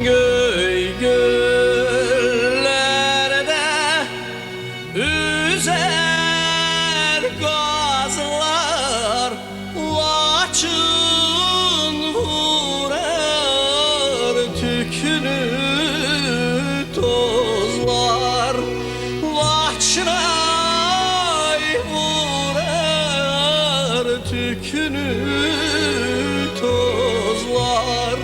Göy göllerde üzer gazlar, laçın vurar tükünü tozlar. Laçına vurar tükünü tozlar.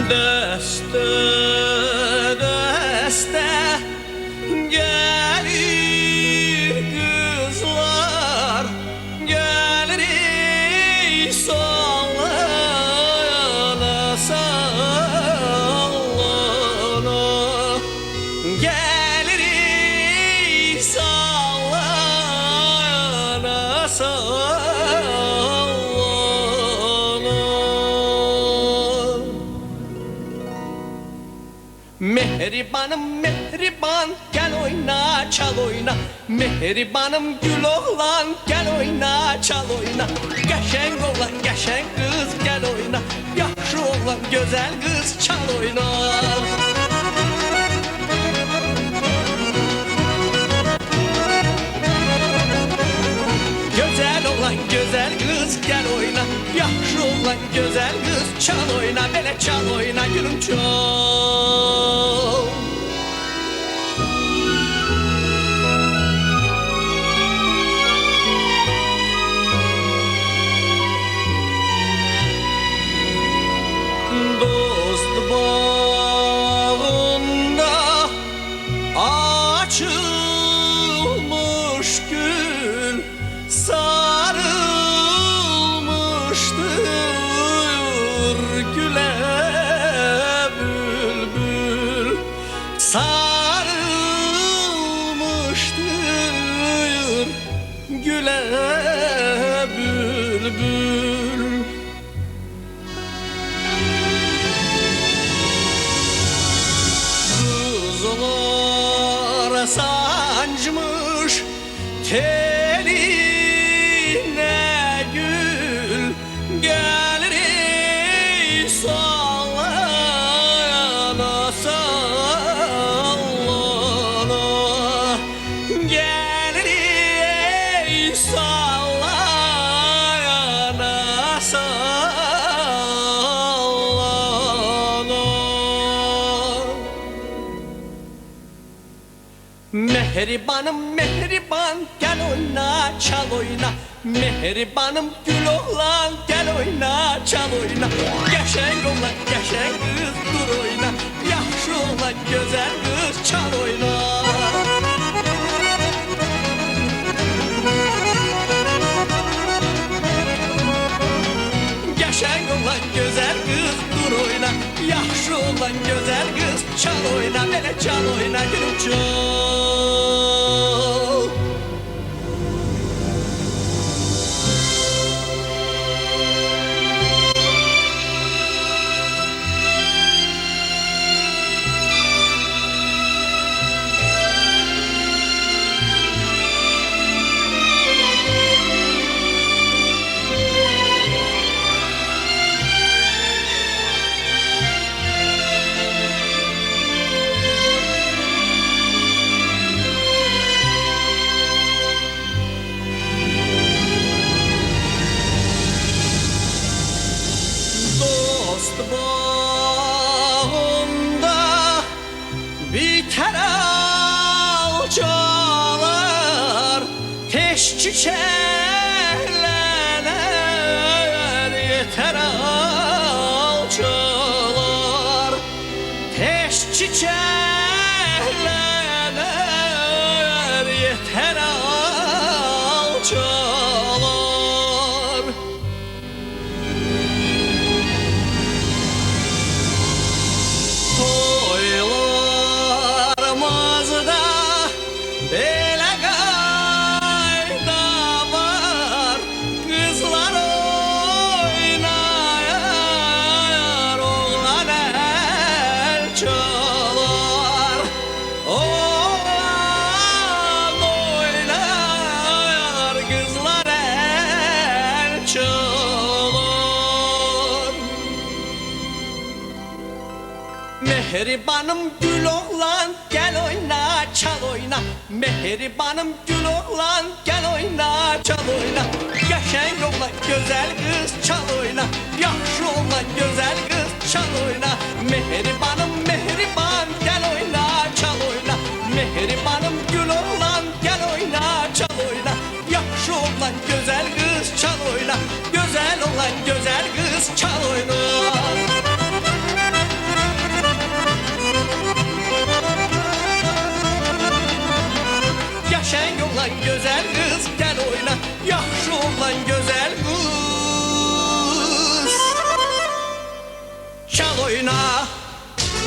Deste deste gelir kızlar, gelir sallana sallana, gelir sallana sallana. Mehribanım mehriban gel oyna çal oyna. Mehribanım gül oğlan gel oyna çal oyna. Geçen oğlan geçen kız gel oyna. Yaxşı oğlan güzel kız çal oyna. Güzel oğlan güzel kız gel oyna. Yaxşı oğlan güzel kız çal oyna. Böyle çal oyna gülüm çal. Dost bağında açılmış gül, sarılmıştır güle bülbül. Sarılmıştır güle bülbül. Kızlar sancmış teline gül, gelir sallana sallana, gelir sallana sallana. Mehribanım mehriban gel oyna çal oyna. Mehribanım gül oğlan gel oyna çal oyna. Geçen oğlan geçen kız dur oyna. Yaxşı oğlan güzel kız çal oyna. Geçen oğlan güzel kız dur oyna. Yaxşı oğlan güzel kız çal oyna. Böyle çal oyna gülüm çal. Bağında biter alçalar, teş çiçeklenir yeter alçalar. Teş çiçeklenir yeter alçalar. Toylarımızda belə qayda var. Mehribanım gül oğlan gel oyna çal oyna. Mehribanım gül oğlan gel oyna çal oyna. Geçen oğlan güzel kız çal oyna. Yaxşı oğlan güzel kız çal oyna. Mehribanım mehriban gel oyna çal oyna. Mehribanım gül oğlan gel oyna çal oyna. Yaxşı oğlan güzel kız çal oyna. Güzel oğlan güzel kız çal oyna. Yaşen olan güzel kız gel oyna. Yaxşı olan güzel kız çal oyna.